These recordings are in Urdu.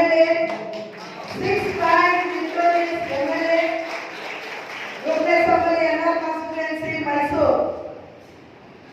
MLA, 6-time victorious MLA, Goodness Assembly NR constituency Mysore.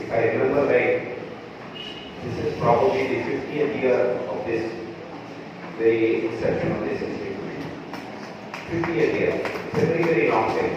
if I remember right, this is probably the 50th year of this very inception of this institution. 50th year, it's a very very long time.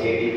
CADB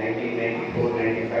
1994, 95,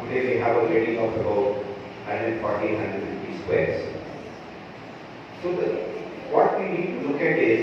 today we have a building of about 140-150 squares. So what we need to look at is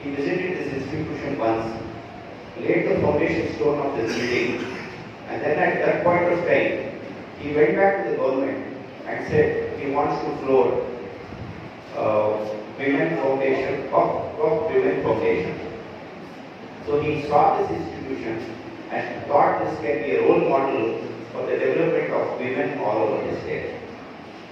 he visited this institution once, laid the foundation stone of this building, and then at that point of time he went back to the government and said he wants to float women foundation of women foundation. So he saw this institution and thought this can be a role model for the development of women all over the state.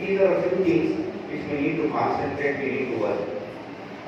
These are a few things which we need to concentrate, we need to work.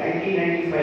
90-95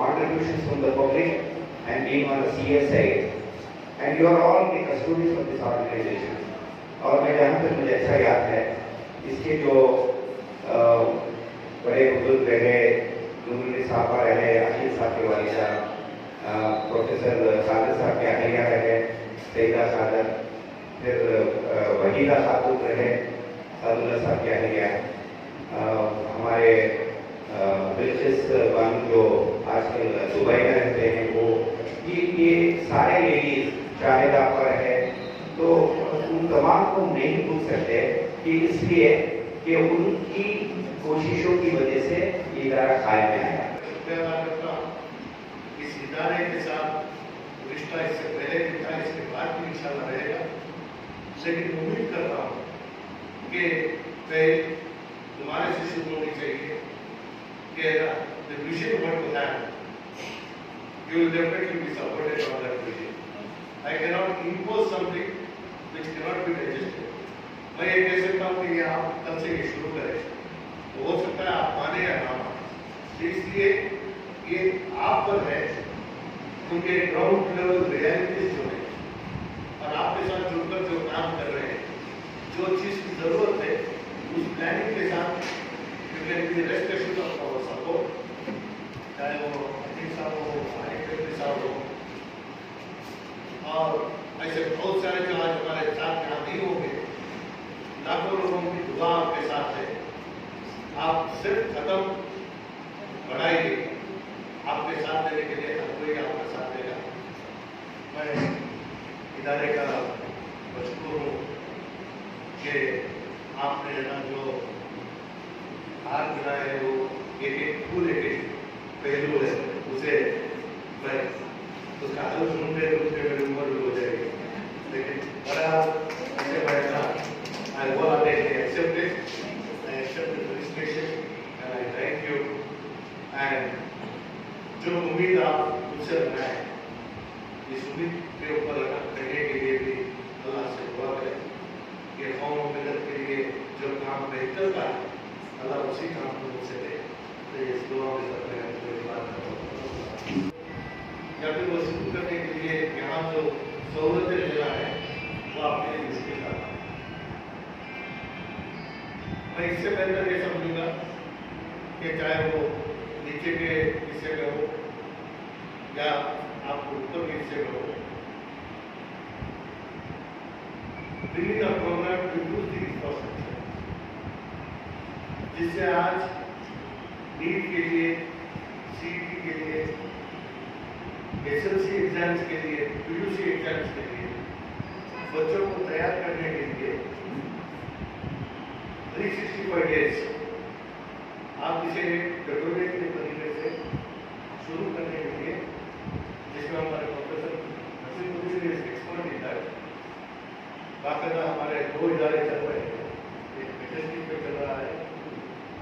contributions from the public and being on the CS side and you are all the custodians of this organization. اور میں جہاں تک مجھے اچھا یاد ہے اس کے جو بڑے بزرگ رہے نور صاحبہ رہے عقیل صاحب کے والدہ پروفیسر صادر صاحب کے اہلیہ رہے سیدہ صادر پھر وحیدہ خاتون رہے سعد اللہ صاحب کے اہلیہ ہمارے بلقیس بانو جو آج کل دبئی میں رہتے ہیں وہ یہ سارے لیڈیز شاہدہ پر ہے تو ان تمام کو نہیں بھول سکتے کہ اس لیے کہ ان کی کوششوں کی وجہ سے یہ ادارہ قائم میں آیا. اس ادارے کے ساتھ رشتہ اس سے پہلے بھی تھا اس کے بعد بھی انشاءاللہ رہے گا لیکن امید کر رہا ہوں کہ تمہارے سے شروع ہونی چاہیے کہ the vision what you have you will definitely be supported on that vision. I cannot impose something which cannot be digested. میں یہ کہہ سکتا ہوں کہ یہ آپ کل سے یہ شروع کریں تو ہو سکتا ہے آپ مانے یا نہ مانے اس لیے یہ آپ پر ہے کیونکہ گراؤنڈ لیول ریالٹیز جو ہے اور آپ کے ساتھ جڑ کر جو کام کر رہے ہیں جو چیز کی ضرورت ہے اس پلاننگ کے ساتھ کیونکہ ریسٹ ایشو کا سپورٹ چاہے وہ عقیل صاحب ہو علی صاحب ہو اور ایسے بہت سارے جو آج ہمارے ساتھ یہاں نہیں ہوں گے لاکھوں لوگوں کی دعا آپ کے ساتھ ہے آپ صرف قدم بڑھائیے آپ کے ساتھ دینے کے لیے ہر کوئی آپ کا ساتھ دے گا. میں ادارے کا مشکور ہوں کہ آپ نے جو ہاتھ ملایا ہے وہ ایک پورے کے پہلو ہے اسے میں اس کا حل سنتے سنتے میری عمر بھی ہو جائے گی لیکن بڑا ایسے بیٹھنا I wholeheartedly accept it. I accept the felicitation and I thank you. And جو امید آپ مجھ سے بنائے اس امید کے اوپر رہنے کے لیے بھی اللہ سے دعا کریں کہ قوم و ملت کے لیے جو کام بہتر کا اللہ اسی کام کو مجھ سے دے تو اس دعا میں سب میں کوئی بات کروں یا پھر وصول کرنے کے لیے یہاں جو سہولتیں ملا ہے وہ آپ کے لیے مشکل کا میں اس سے بہتر یہ سمجھوں گا کہ چاہے وہ نیچے کے حصے میں ہو یا آپ کو اوپر کے حصے میں ہو بریڈنگ کا programme to use the infrastructure جس سے آج نیٹ کے لیے سی ٹی کے لیے ایس ایل سی ایگزامس کے لیے پی یو سی ایگزامس کے لیے بچوں کو تیار کرنے کے لیے 365 days آپ اسے ٹیٹوریٹ کے طریقے سے شروع کرنے کے لیے جس میں ہمارے پروفیسر نصیر مدیر ایکسپرٹ دیتا ہے باقاعدہ ہمارے 2 ادارے چل رہے ہیں ایک میجسٹک پہ چل رہا ہے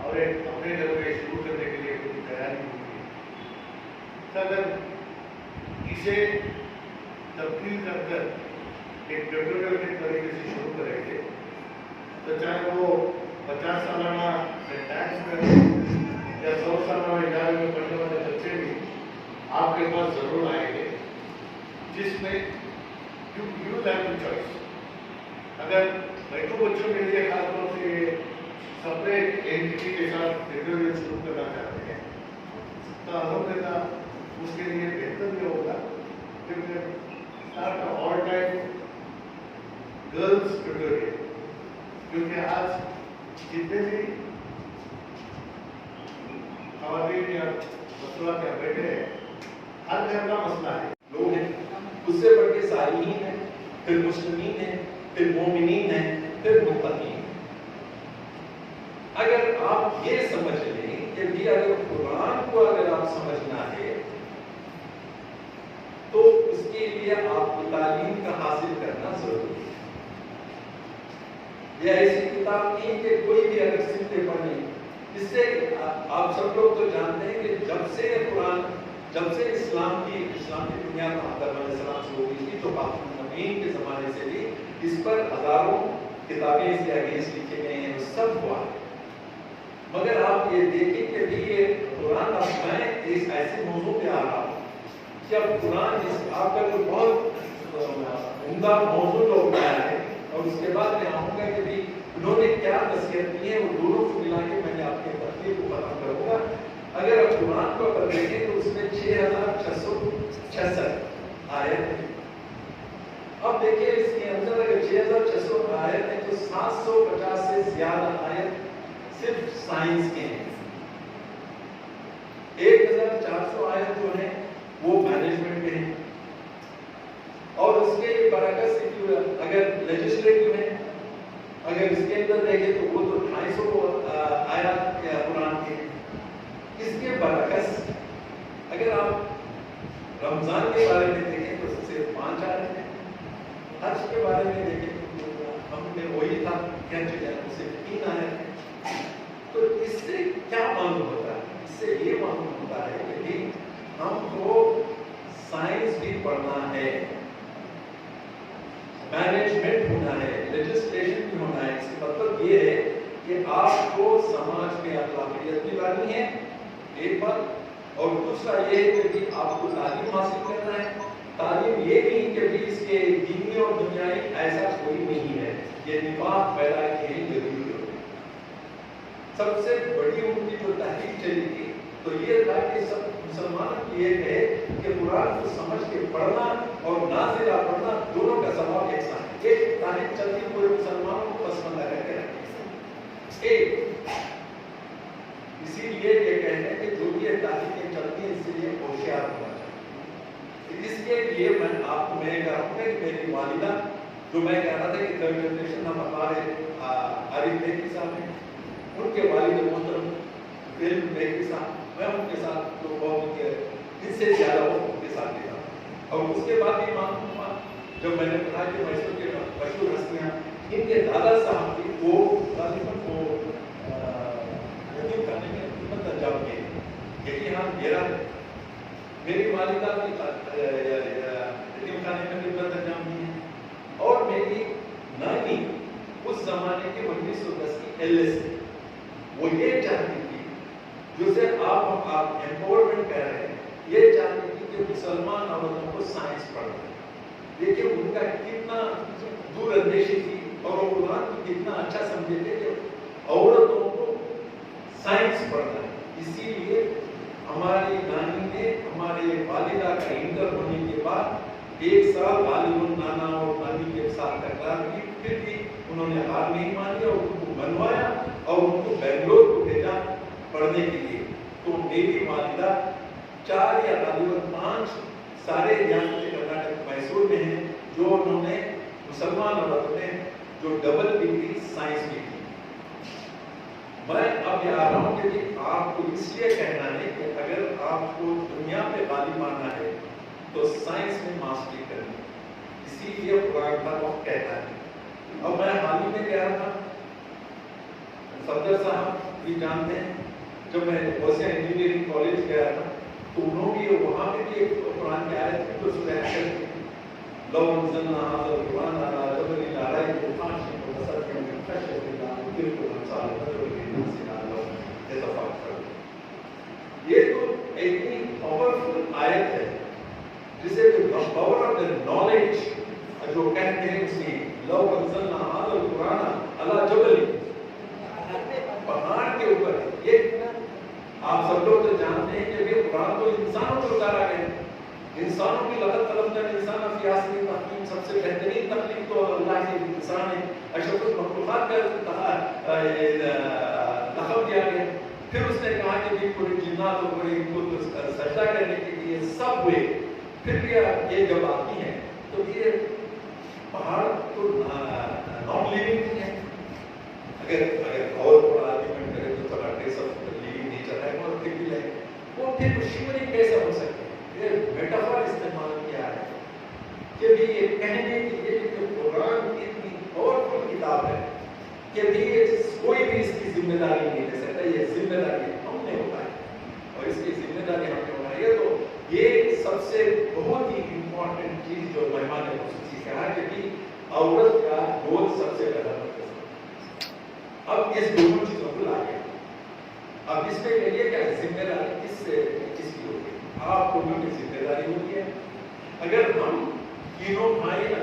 اور ایک اپنے گھر میں شروع کرنے کے لیے پوری تیاری ہوئی ہے. اگر اسے تبدیل کر کر ایک ٹیٹوریل کے طریقے سے شروع کریں گے تو چاہے وہ 50 سالانہ ٹیکس میں ہو یا 100 سالانہ ادارے میں پڑھنے والے بچے بھی آپ کے پاس ضرور آئیں گے جس میں یو ہیو چوائس. اگر بیٹھو بچوں کے لیے خاص طور سے یہ سپریٹ اینٹی کے ساتھ ٹیٹوریل شروع کرنا چاہتے ہیں تو الحمدللہ اس کے لیے بہتر بھی ہوگا کیونکہ آل ٹائم گرلس ٹیٹوریل کیونکہ آج جتنے بھی خواتین یا مسئلہ کیا بیٹھے ہیں ہر گھر کا مسئلہ ہے لوگ ہیں اس سے بڑھ کے صالحین ہیں پھر مسلمین ہیں پھر مومنین ہیں پھر متقین. اگر آپ یہ سمجھ لیں کہ بھی اگر قرآن کو اگر آپ سمجھنا ہے تو اس کے لیے آپ کو تعلیم کا حاصل کرنا ضروری ہے. یہ ایسی کتاب نہیں کہ کوئی بھی اگر سیکھتے پڑھیں. اس سے آپ سب لوگ تو جانتے ہیں کہ جب سے اسلام کی دنیا کا آدم علیہ السلام سے ہوئی تھی تو باقی نبیین کے زمانے سے بھی اس پر ہزاروں کتابیں اس کے اگینسٹ لکھے گئے ہیں, سب ہوا ہے. مگر آپ یہ دیکھیں کہ بھی یہ قرآن اب میں اس ایسے موضوع پہ آ رہا ہوں کہ اب قرآن آپ کا جو بہت عمدہ موضوع جو اٹھایا ہے اور اس کے بعد میں آؤں گا کہ بھی انہوں نے کیا نصیحت کی ہے، وہ دونوں کو ملا کے میں نے آپ کے ترتیب کو ختم کروں گا. اگر آپ قرآن کو اگر دیکھیں تو اس میں 6666 آیت ہے. اب دیکھیں اس کے اندر اگر 6600 آیت ہے تو 750 سے زیادہ آیت صرف سائنس کے ہیں. 1400 آیت جو ہیں وہ مینجمنٹ کے ہیں. اور اس کے برعکس اگر لیجسلیٹو ہے، اگر اس کے اندر دیکھیں تو وہ تو 250 آیات قرآن کے. اس کے برعکس اگر آپ رمضان کے بارے میں دیکھیں تو صرف 5 آیت ہیں. حج کے بارے میں دیکھیں تو ہم نے وہی تھا کہ صرف 3 آیت ہیں. تو اس سے کیا معلوم ہوتا ہے؟ اس سے یہ معلوم ہوتا ہے کہ ہم کو سائنس بھی پڑھنا ہے، مینجمنٹ ہونا ہے، لیجسلیشن بھی ہونا ہے. اس کا مطلب یہ ہے کہ آپ کو سماج میں اخلاقیات بھی لانی ہے ایک بات، اور دوسرا یہ ہے کہ آپ کو تعلیم حاصل کرنا ہے. تعلیم یہ نہیں کہ اس کے دینی اور دنیائی ایسا کوئی نہیں ہے. یہ نفاق پیدا کیے ضروری ہوتے. سب سے بڑی ان کی جو تحریک چلی تھی تو یہ تھا کہ سب مسلمانوں کی یہ ہے کہ قرآن کو سمجھ کے پڑھنا اور نازلہ پڑھنا دونوں کا ثواب یکساں ہے. ایک تحریک چلتی پورے مسلمانوں کو پسماندہ کر کے رکھتی ہے. اسی لیے یہ کہتے ہیں کہ جو یہ تحریکیں چلتی ہیں اس لیے ہوشیار ہونا چاہیے. اس کے لیے میں آپ کو میں کہہ رہا ہوں کہ میری والدہ جو میں کہہ رہا تھا کہ تھرڈ جنریشن ہم ہمارے عارف بیگی صاحب ہیں، ان کے والد محترم فلم بیگی صاحب، میں ان کے ساتھ جو بہت ان سے زیادہ وقت ان کے ساتھ دیتا. اور اس کے بعد بھی معلوم ہوا جب میں نے پڑھا کہ میسور کے مشہور ہستیاں ان کے دادا صاحب کی وہ غالباً کو یتیم خانے میں خدمت انجام کی. یہی حال میرا ہے. میری والدہ بھی یتیم خانے میں خدمت انجام کی ہے. اور میری نانی اس زمانے کے 1910 کی LS وہ یہ چاہتی تھی جسے آپ ایمپاورمنٹ کہہ رہے ہیں، یہ چاہتی تھی کہ مسلمان عورتوں کو سائنس پڑھنا. دیکھیے ان کا کتنا دور اندیشی تھی اور وہ قرآن کو کتنا اچھا سمجھے تھے کہ عورتوں کو سائنس پڑھنا ہے. اسی لیے ہماری نانی نے ہمارے والدہ کا انٹر ہونے کے بعد 1 سال غالباً نانا اور نانی کے ساتھ تکرار کی، پھر بھی انہوں نے ہار نہیں مانی اور ان کو منوایا اور ان کو بنگلور کو بھیجا پڑھنے کے لیے. تو میری والدہ 4 یا غالباً 5 سارے ریاست کرناٹک میسور میں ہیں جو انہوں نے مسلمان عورتوں نے جو ڈبل ڈگری سائنس میں کی. میں اب یہ آ رہا ہوں کہ آپ کو اس لیے کہنا ہے کہ اگر آپ کو دنیا پہ غالب آنا ہے تو سائنس میں ماسٹری کرنی ہے. اسی لیے قرآن کا وقت کہتا ہے. اب میں حال ہی میں کہہ رہا تھا، صدر صاحب بھی جانتے ہیں، جب میں اوسیا انجینئرنگ کالج گیا تھا تو انہوں بھی وہاں پہ بھی ایک قرآن کی آیت تھی جو سورہ حشر کی تھی، لو انزلنا هذا القرآن على جبل لرأيته خاشعا متصدعا من خشية الله تلك الأمثال نضربها للناس لعلهم يتفكرون. یہ تو اتنی پاورفل آیت ہے جسے پاور آف دا نالج جو کہتے ہیں اس میں لو انزلنا هذا القرآن على جبل، پہاڑ کے اوپر. یہ آپ سب لوگ تو جانتے ہیں کہ یہ قرآن تو انسانوں کو اتارا گیا. انسانوں کی لقد خلقنا الانسان فی احسن تقویم، سب سے بہترین تخلیق تو اللہ کی انسان ہے. اشرف المخلوقات کا لقب دیا گیا. پھر اس نے کہا کہ پورے جنات اور پورے ان کو سجدہ کرنے کے لیے سب ہوئے. پھر بھی یہ جب آتی ہیں تو یہ پہاڑ تو نان لیونگ ہے. اگر اور تھوڑا آرگیومنٹ کرے تو تھوڑا ٹریس آف لیونگ نیچر ہے اور پھر بھی لائے وہ پھر شیورنگ کیسے ہو سکتے ہیں. یہ میٹافور استعمال کیا ہے کہ بھی یہ کہنے کے لیے کہ قرآن اتنی پاورفل کتاب ہے کہ بھی کوئی بھی اس کی ذمہ داری نہیں لے سکتا. یہ ذمہ داری ہم نے اٹھائی اور اس کی ذمہ داری ہم نے اٹھائی ہے. تو یہ سب سے بہت ہی امپورٹنٹ چیز جو مہمان نے خصوصی کہا کہ بھی عورت کا رول سب سے پہلا مرکز. اب اس دونوں چیزوں کو لا گیا. اب اس میں کہیے کہ ذمہ داری کس کی ہوگی؟ آپ لوگوں کی ذمہ داری ہوتی ہے. اگر ہم تینوں بھائی